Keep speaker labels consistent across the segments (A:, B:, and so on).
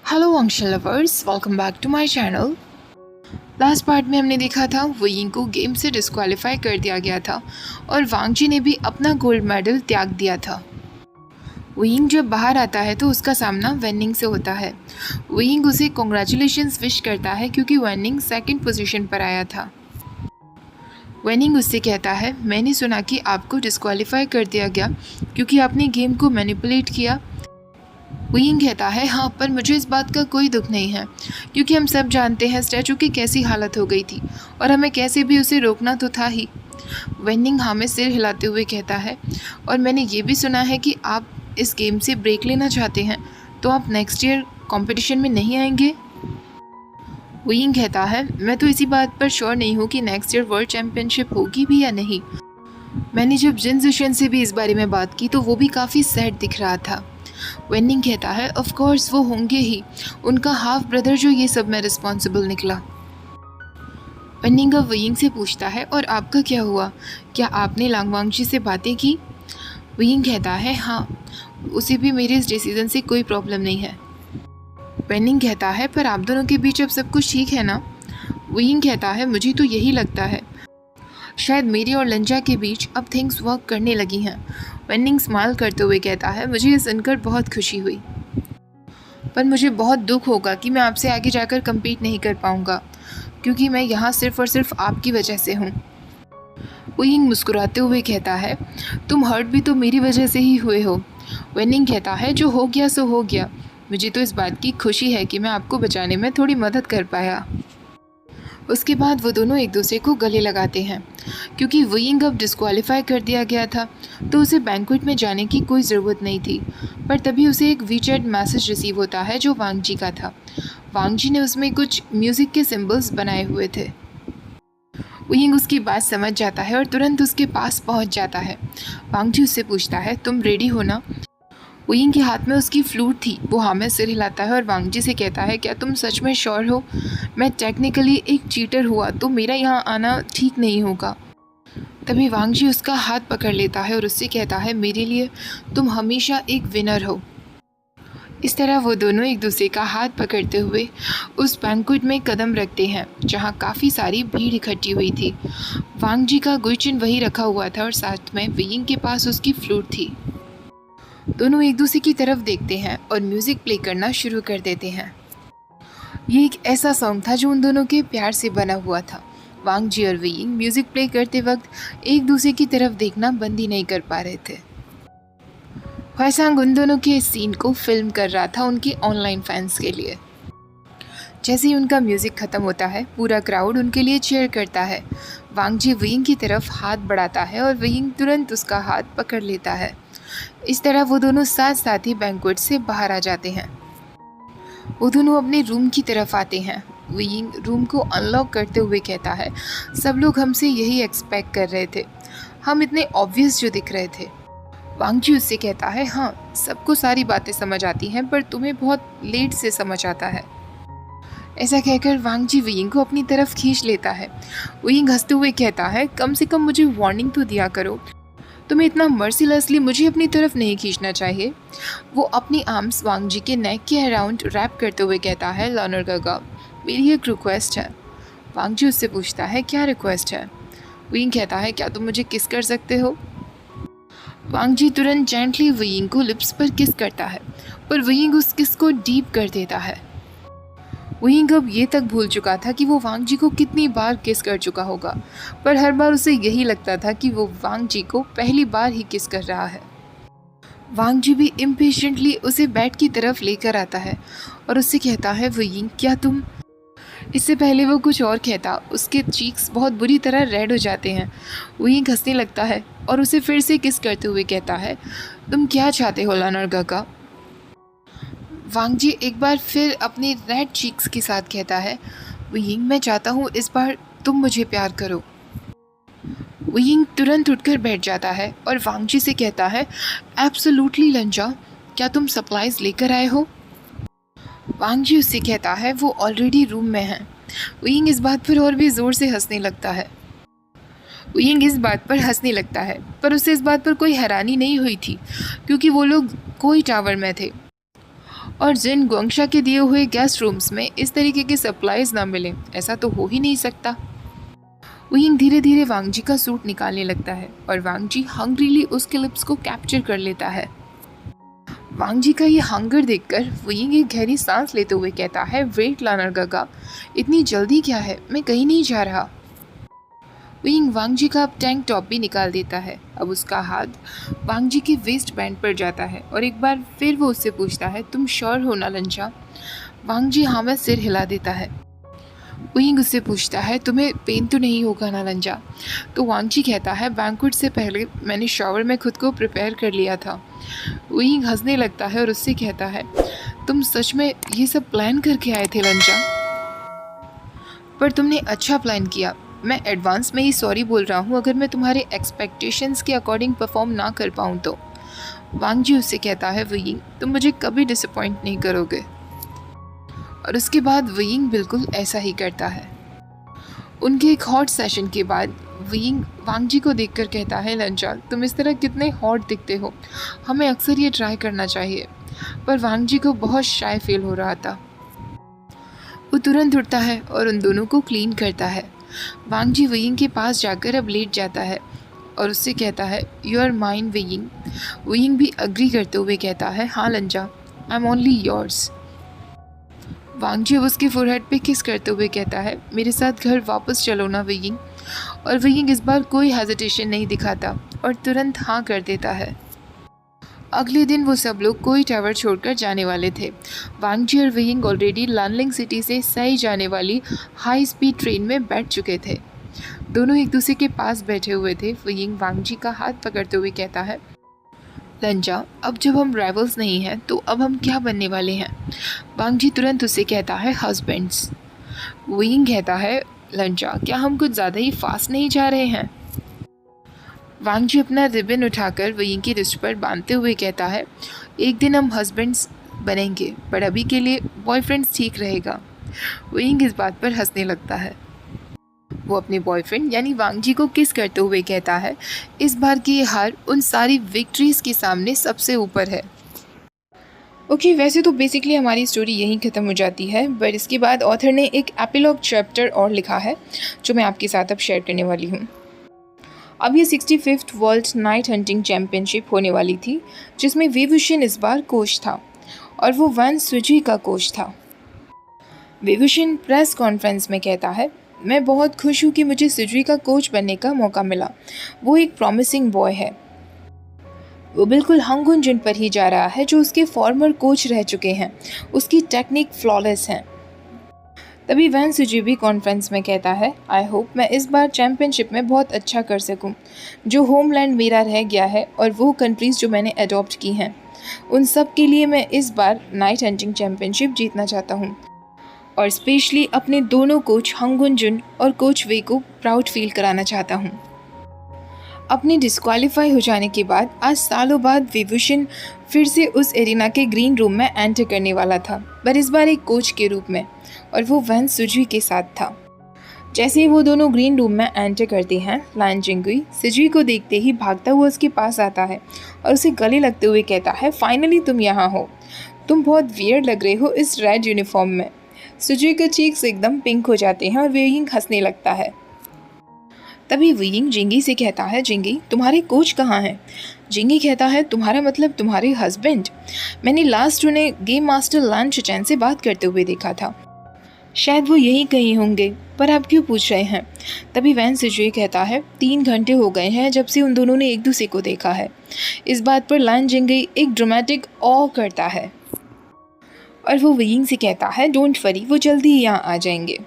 A: Hello अंशल lovers, welcome back to my channel. Last part में हमने देखा था वोइंग को गेम से डिस्क्वालीफाई कर दिया गया था और वांग जी ने भी अपना गोल्ड मेडल त्याग दिया था। वोइंग जब बाहर आता है तो उसका सामना वेनिंग से होता है। वोइंग उसे कॉन्ग्रेचुलेशंस विश करता है क्योंकि वेनिंग सेकंड पोजीशन पर आया था। वेनिंग उससे कहता है, मैंने सुना कि आपको डिस्क्वालीफाई कर दिया गया क्योंकि आपने गेम को मैनिपुलेट किया। वोइंग कहता है, हाँ, पर मुझे इस बात का कोई दुख नहीं है क्योंकि हम सब जानते हैं स्टैचू की कैसी हालत हो गई थी और हमें कैसे भी उसे रोकना तो था ही। वेनिंग हाँ में सिर हिलाते हुए कहता है, और मैंने ये भी सुना है कि आप इस गेम से ब्रेक लेना चाहते हैं, तो आप नेक्स्ट ईयर कंपटीशन में नहीं आएंगे। वोइंग कहता है, मैं तो इसी बात पर श्योर नहीं हूँ कि नेक्स्ट ईयर वर्ल्ड चैम्पियनशिप होगी भी या नहीं। मैंने जब जिन जिशन से भी इस बारे में बात की तो वो भी काफ़ी सैड दिख रहा था। वेनिंग कहता है, ऑफ कोर्स वो होंगे ही, उनका हाफ ब्रदर जो ये सब में रिस्पॉन्सिबल निकला। वेनिंग अब वोइंग से पूछता है, और आपका क्या हुआ, क्या आपने लांगवांग जी से बातें की? वोइंग कहता है, हाँ, उसे भी मेरे इस डिसीजन से कोई प्रॉब्लम नहीं है। वेनिंग कहता है, पर आप दोनों के बीच अब सब कुछ ठीक है ना? वोइंग कहता है, मुझे तो यही लगता है, शायद मेरी और लंजा के बीच अब थिंग्स वर्क करने लगी हैं। वेनिंग स्माइल करते हुए कहता है, मुझे ये सुनकर बहुत खुशी हुई, पर मुझे बहुत दुख होगा कि मैं आपसे आगे जाकर compete नहीं कर पाऊंगा क्योंकि मैं यहाँ सिर्फ और सिर्फ आपकी वजह से हूँ। वोइंग मुस्कुराते हुए कहता है, तुम हर्ट भी तो मेरी वजह से ही हुए हो। वेनिंग कहता है, जो हो गया सो हो गया, मुझे तो इस बात की खुशी है कि मैं आपको बचाने में थोड़ी मदद कर पाया। उसके बाद वो दोनों एक दूसरे को गले लगाते हैं। क्योंकि वोइंग अब डिस्क्वालीफाई कर दिया गया था तो उसे बैंक्वेट में जाने की कोई ज़रूरत नहीं थी, पर तभी उसे एक वीचैट मैसेज रिसीव होता है जो वांग जी का था। वांग जी ने उसमें कुछ म्यूज़िक के सिंबल्स बनाए हुए थे। वोइंग उसकी बात समझ जाता है और तुरंत उसके पास पहुंच जाता है। वांग जी उससे पूछता है, तुम रेडी हो ना? वोइंग के हाथ में उसकी फ्लूट थी। वो हाँ में सिर हिलाता है और वांग जी से कहता है, क्या तुम सच में श्योर हो? मैं टेक्निकली एक चीटर हुआ तो मेरा यहाँ आना ठीक नहीं होगा। तभी वांग जी उसका हाथ पकड़ लेता है और उससे कहता है, मेरे लिए तुम हमेशा एक विनर हो। इस तरह वो दोनों एक दूसरे का हाथ पकड़ते हुए उस बैंक्वेट में कदम रखते हैं जहाँ काफ़ी सारी भीड़ इकट्ठी हुई थी। वांग जी का गुइचिन वही रखा हुआ था और साथ में वोइंग के पास उसकी फ्लूट थी। दोनों एक दूसरे की तरफ देखते हैं और म्यूज़िक प्ले करना शुरू कर देते हैं। ये एक ऐसा सॉन्ग था जो उन दोनों के प्यार से बना हुआ था। वांग जी और वोइंग म्यूज़िक प्ले करते वक्त एक दूसरे की तरफ देखना बंद ही नहीं कर पा रहे थे। ह्वासांग उन दोनों के इस सीन को फिल्म कर रहा था उनके ऑनलाइन फैंस के लिए। जैसे ही उनका म्यूज़िक ख़त्म होता है पूरा क्राउड उनके लिए चीयर करता है। वांग जी वोइंग की तरफ हाथ बढ़ाता है और वोइंग तुरंत उसका हाथ पकड़ लेता है। इस तरह वो दोनों साथ साथ ही बैंक्वेट से बाहर आ जाते हैं। वो दोनों अपने रूम की तरफ आते हैं। वोइंग रूम को अनलॉक करते हुए कहता है, सब लोग हमसे यही एक्सपेक्ट कर रहे थे, हम इतने ऑब्वियस जो दिख रहे थे। वांग जी उससे कहता है, हाँ, सबको सारी बातें समझ आती हैं पर तुम्हें बहुत लेट से समझ आता है। ऐसा कहकर वांग जी वोइंग को अपनी तरफ खींच लेता है। वोइंग हंसते हुए कहता है, कम से कम मुझे वार्निंग तो दिया करो, तुम्हें इतना मर्सीलेसली मुझे अपनी तरफ नहीं खींचना चाहिए। वो अपनी आर्म्स वांग जी के नेक के अराउंड रैप करते हुए कहता है, लॉनर गागा, मेरी एक रिक्वेस्ट है। वांग जी उससे पूछता है, क्या रिक्वेस्ट है? वोइंग कहता है, क्या तुम मुझे किस कर सकते हो? वांग जी तुरंत जेंटली वोइंग को लिप्स पर किस करता है, पर वोइंग उस किस को डीप कर देता है। वोइंग अब ये तक भूल चुका था कि वो वांग जी को कितनी बार किस कर चुका होगा, पर हर बार उसे यही लगता था कि वो वांग जी को पहली बार ही किस कर रहा है। वांग जी भी इम्पेशेंटली उसे बेड की तरफ लेकर आता है और उससे कहता है, वोइंग, क्या तुम? इससे पहले वो कुछ और कहता, उसके चीक्स बहुत बुरी तरह रेड हो जाते हैं। वोइंग हंसने लगता है और उसे फिर से किस करते हुए कहता है, तुम क्या चाहते हो लॉनर गागा? वांग जी एक बार फिर अपने रेड चीक्स के साथ कहता है, वोइंग, मैं चाहता हूँ इस बार तुम मुझे प्यार करो। वोइंग तुरंत उठकर बैठ जाता है और वांग जी से कहता है, एब्सोल्युटली लंजा, क्या तुम सप्लाइज लेकर आए हो? वांग जी उससे कहता है, वो ऑलरेडी रूम में हैं। वोइंग इस बात पर और भी ज़ोर से हंसने लगता है। वोइंग इस बात पर हंसने लगता है, पर उसे इस बात पर कोई हैरानी नहीं हुई थी क्योंकि वो लोग कोई टावर में थे। और जिन गुआंगशा के दिए हुए गेस्ट रूम्स में इस तरीके के सप्लाईज ना मिले, ऐसा तो हो ही नहीं सकता। वुयिंग धीरे धीरे वांगजी का सूट निकालने लगता है और वांगजी हंग्रीली उसके लिप्स को कैप्चर कर लेता है। वांगजी का ये हंगर देखकर वुयिंग एक गहरी सांस लेते हुए कहता है, वेट लानर गागा, इतनी जल्दी क्या है, मैं कहीं नहीं जा रहा। वुयिंग वांगजी का अब टैंक टॉप भी निकाल देता है। अब उसका हाथ वांगजी के वेस्ट बैंड पर जाता है और एक बार फिर वो उससे पूछता है, तुम श्योर हो ना लंचा? वांगजी हाँ में सिर हिला देता है। वुयिंग उससे पूछता है, तुम्हें पेन तो नहीं होगा ना लंजा? तो वांगजी कहता है, बैंक्वेट से पहले मैंने शॉवर में खुद को प्रिपेयर कर लिया था। वुयिंग हंसने लगता है और उससे कहता है, तुम सच में ये सब प्लान करके आए थे लंजा? पर तुमने अच्छा प्लान किया। मैं एडवांस में ही सॉरी बोल रहा हूँ अगर मैं तुम्हारे एक्सपेक्टेशंस के अकॉर्डिंग परफॉर्म ना कर पाऊँ तो। वांगजी उससे कहता है, वुयिंग तुम मुझे कभी डिसअपॉइंट नहीं करोगे। और उसके बाद वुयिंग बिल्कुल ऐसा ही करता है। उनके एक हॉट सेशन के बाद वुयिंग वांगजी को देखकर कहता है, लंचा तुम इस तरह कितने हॉट दिखते हो, हमें अक्सर ये ट्राई करना चाहिए। पर वांगजी को बहुत शाय फील हो रहा था। वो तुरंत उठता है और उन दोनों को क्लीन करता है। वांगजी वुयिंग के पास जाकर अब लेट जाता है और उससे कहता है, यू आर माइन वुयिंग। वुयिंग भी अग्री करते हुए कहता है, हाँ लंजा, आई एम ओनली योर्स। वांगजी उसके फोरहेड पे किस करते हुए कहता है, मेरे साथ घर वापस चलो ना वुयिंग। और वुयिंग इस बार कोई हेजिटेशन नहीं दिखाता और तुरंत हाँ कर देता है। अगले दिन वो सब लोग कोई टावर छोड़कर जाने वाले थे। वांगजी और वुयिंग ऑलरेडी लानलिंग सिटी से सई जाने वाली हाई स्पीड ट्रेन में बैठ चुके थे। दोनों एक दूसरे के पास बैठे हुए थे। वुयिंग वांगजी का हाथ पकड़ते हुए कहता है, लंजा अब जब हम राइवल्स नहीं हैं तो अब हम क्या बनने वाले हैं? वांगजी तुरंत उससे कहता है, हस्बैंड्स। वुयिंग कहता है, लंजा क्या हम कुछ ज़्यादा ही फास्ट नहीं जा रहे हैं? वांगजी अपना रिबन उठाकर वुयिंग की रिस्ट पर बांधते हुए कहता है, एक दिन हम हस्बैंड्स बनेंगे, पर अभी के लिए बॉयफ्रेंड्स ठीक रहेगा। वुयिंग इस बात पर हंसने लगता है। वो अपने बॉयफ्रेंड यानी वांगजी को किस करते हुए कहता है, इस बार की ये हार उन सारी विक्ट्रीज के सामने सबसे ऊपर है। ओके, वैसे तो बेसिकली हमारी स्टोरी यहीं ख़त्म हो जाती है, बट इसके बाद ऑथर ने एक एपिलॉग चैप्टर और लिखा है जो मैं आपके साथ अब शेयर करने वाली हूँ। अब ये 65th world night hunting championship होने वाली थी, जिसमें विवुशिन इस बार कोच था और वो वैन सुजी का कोच था। विवुशिन प्रेस कॉन्फ्रेंस में कहता है, मैं बहुत खुश हूँ कि मुझे सुजी का कोच बनने का मौका मिला। वो एक प्रॉमिसिंग बॉय है। वो बिल्कुल हंगुन जुन पर ही जा रहा है जो उसके फॉर्मर कोच रह चुके हैं। उसकी टेक्निक फ्लॉलेस है। तभी वैन सुजी भी कॉन्फ्रेंस में कहता है, आई होप मैं इस बार चैम्पियनशिप में बहुत अच्छा कर सकूं। जो होमलैंड मेरा रह गया है और वो कंट्रीज़ जो मैंने अडॉप्ट की हैं, उन सब के लिए मैं इस बार नाइट हंटिंग चैम्पियनशिप जीतना चाहता हूं। और स्पेशली अपने दोनों कोच हंगुन जुन और कोच वे को प्राउड फील कराना चाहता हूं। अपने डिस्क्वालीफाई हो जाने के बाद आज सालों बाद विवुशिन फिर से उस एरिना के ग्रीन रूम में एंटर करने वाला था, पर इस बार एक कोच के रूप में, और वो वैन सुजी के साथ था। जैसे ही वो दोनों ग्रीन रूम में एंटर करते हैं, लान जिंगुई सुजी को देखते ही भागता हुआ उसके पास आता है और उसे गले लगते हुए कहता है, फाइनली तुम यहाँ हो। तुम बहुत वियर्ड लग रहे हो इस रेड यूनिफॉर्म में। सुजी के चीक्स एकदम पिंक हो जाते हैं और वुयिंग हंसने लगता है। तभी वुयिंग जिंगी से कहता है, जिंगी तुम्हारे कोच कहाँ हैं? जिंगी कहता है, तुम्हारा मतलब तुम्हारे हस्बैंड? मैंने लास्ट उन्हें गेम मास्टर लान चुचैन से बात करते हुए देखा था। शायद वो यहीं कहीं होंगे, पर आप क्यों पूछ रहे हैं? तभी वैन सुजी कहता है, 3 घंटे हो गए हैं जब से उन दोनों ने एक दूसरे को देखा है। इस बात पर लान जिंगी एक ड्रामेटिक ऑ करता है और वो वुयिंग से कहता है, डोंट वरी, वो जल्दी ही यहाँ आ जाएंगे।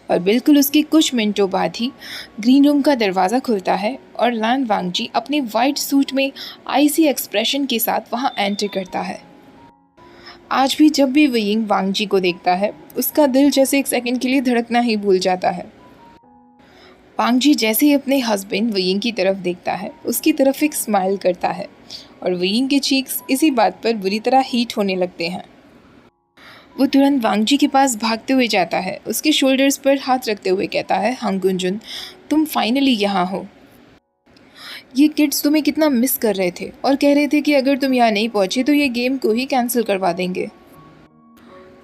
A: और बिल्कुल उसके कुछ मिनटों बाद ही ग्रीन रूम का दरवाज़ा खुलता है और लान वांगजी अपने वाइट सूट में आइसी एक्सप्रेशन के साथ वहाँ एंटर करता है। आज भी जब भी वुयिंग वांगजी को देखता है, उसका दिल जैसे एक सेकंड के लिए धड़कना ही भूल जाता है। वांगजी जैसे ही अपने हस्बैंड वुयिंग की तरफ देखता है, उसकी तरफ एक स्माइल करता है और वुयिंग के चीक्स इसी बात पर बुरी तरह हीट होने लगते हैं। वो तुरंत वांगजी के पास भागते हुए जाता है, उसके शोल्डर्स पर हाथ रखते हुए कहता है, हंगुन जुन, तुम फाइनली यहाँ हो। ये किड्स तुम्हें कितना मिस कर रहे थे और कह रहे थे कि अगर तुम यहाँ नहीं पहुँचे तो ये गेम को ही कैंसिल करवा देंगे।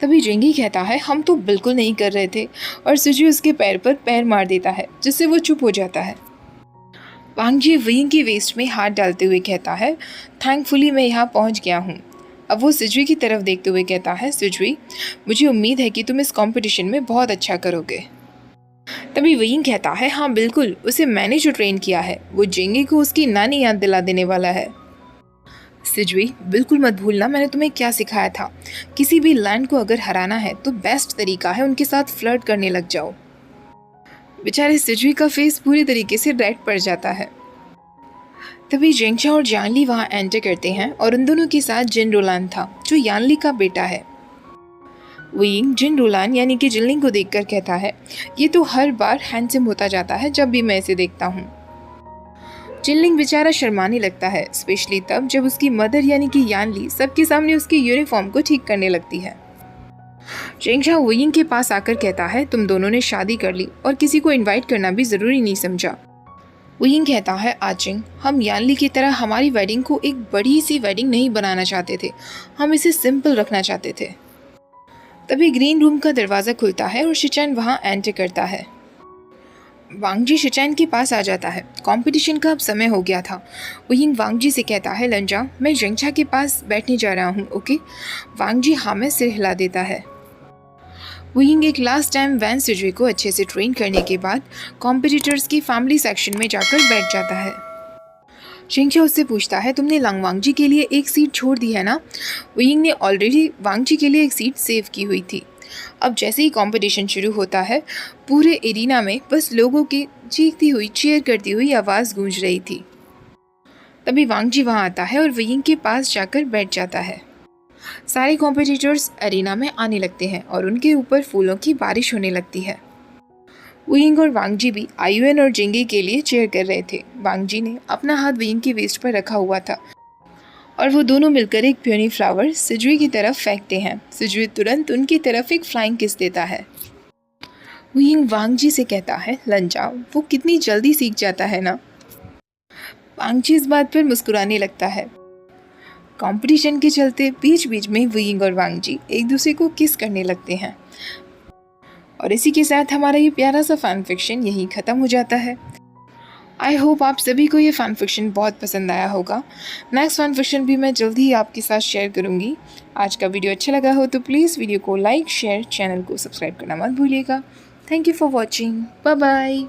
A: तभी जिंगी कहता है हम तो बिल्कुल नहीं कर रहे थे, और सुजी उसके पैर पर पैर मार देता है जिससे वो चुप हो जाता है। वांग जी वियिंग की वेस्ट में हाथ डालते हुए कहता है थैंकफुली मैं यहाँ पहुँच गया हूँ। अब वो सुजवी की तरफ देखते हुए कहता है सुजवी, मुझे उम्मीद है कि तुम इस कंपटीशन में बहुत अच्छा करोगे। तभी वियिंग कहता है हाँ बिल्कुल, उसे मैंने जो ट्रेन किया है वो जिंगी को उसकी नानी याद दिला देने वाला है। सिजवी बिल्कुल मत भूलना मैंने तुम्हें क्या सिखाया था, किसी भी लैंड को अगर हराना है तो बेस्ट तरीका है उनके साथ फ्लर्ट करने लग जाओ। बेचारे सिजवी का फेस पूरी तरीके से रेड पड़ जाता है। तभी जेंगचा और जानली वहाँ एंटर करते हैं और उन दोनों के साथ जिन रोलान था जो यानली का बेटा है। वियिंग जिन रोलान यानी कि जिनलिंग को देखकर कहता है ये तो हर बार हैंडसम होता जाता है जब भी मैं इसे देखता हूँ। जिनलिंग बेचारा शर्माने लगता है, स्पेशली तब जब उसकी मदर यानी कि यानली सबके सामने उसकी यूनिफॉर्म को ठीक करने लगती है। जेंगचा वियिंग के पास आकर कहता है तुम दोनों ने शादी कर ली और किसी को इनवाइट करना भी ज़रूरी नहीं समझा। वियिंग कहता है आचिंग, हम यानली की तरह हमारी वेडिंग को एक बड़ी सी वेडिंग नहीं बनाना चाहते थे, हम इसे सिंपल रखना चाहते थे। तभी ग्रीन रूम का दरवाज़ा खुलता है और शिचैन वहाँ एंटर करता है। वांग जी शिचैन के पास आ जाता है। कंपटीशन का अब समय हो गया था। वियिंग वांग जी से कहता है लंजा मैं जेंगचा के पास बैठने जा रहा हूँ, ओके। वांग जी हाँ में सिर हिला देता है। वियिंग एक लास्ट टाइम वैन सिजवे को अच्छे से ट्रेन करने के बाद कॉम्पिटिटर्स की फैमिली सेक्शन में जाकर बैठ जाता है। जेंगचा उससे पूछता है तुमने वांग जी के लिए एक सीट छोड़ दी है ना। वियिंग ने ऑलरेडी वांग जी के लिए एक सीट सेव की हुई थी। अब जैसे ही कंपटीशन शुरू होता है पूरे एरिना में बस लोगों की चीखती हुई चीयर करती हुई आवाज़ गूंज रही थी। तभी वांग जी वहाँ आता है और वियिंग के पास जाकर बैठ जाता है। सारे कॉम्पिटिटर्स एरिना में आने लगते हैं और उनके ऊपर फूलों की बारिश होने लगती है। वियिंग और वांग जी भी आयुएन और जिंगी के लिए चीयर कर रहे थे। वांग जी ने अपना हाथ वियिंग की वेस्ट पर रखा हुआ था और वो दोनों मिलकर एक प्योनी फ्लावर सिजवी की तरफ फेंकते हैं। सिजवी तुरंत उनकी तरफ एक फ्लाइंग किस देता है। वियिंग वांग जी से कहता है लंजा वो कितनी जल्दी सीख जाता है ना। वांग जी इस बात पर मुस्कुराने लगता है। कंपटीशन के चलते बीच बीच में वियिंग और वांग जी एक दूसरे को किस करने लगते हैं। और इसी के साथ हमारा ये प्यारा सा फैन फिक्शन यहीं ख़त्म हो जाता है। आई होप आप सभी को ये फ़ैन फिक्शन बहुत पसंद आया होगा। नेक्स्ट फ़ैन फिक्शन भी मैं जल्दी ही आपके साथ शेयर करूँगी। आज का वीडियो अच्छा लगा हो तो प्लीज़ वीडियो को लाइक शेयर, चैनल को सब्सक्राइब करना मत भूलिएगा। Thank you for watching. Bye bye.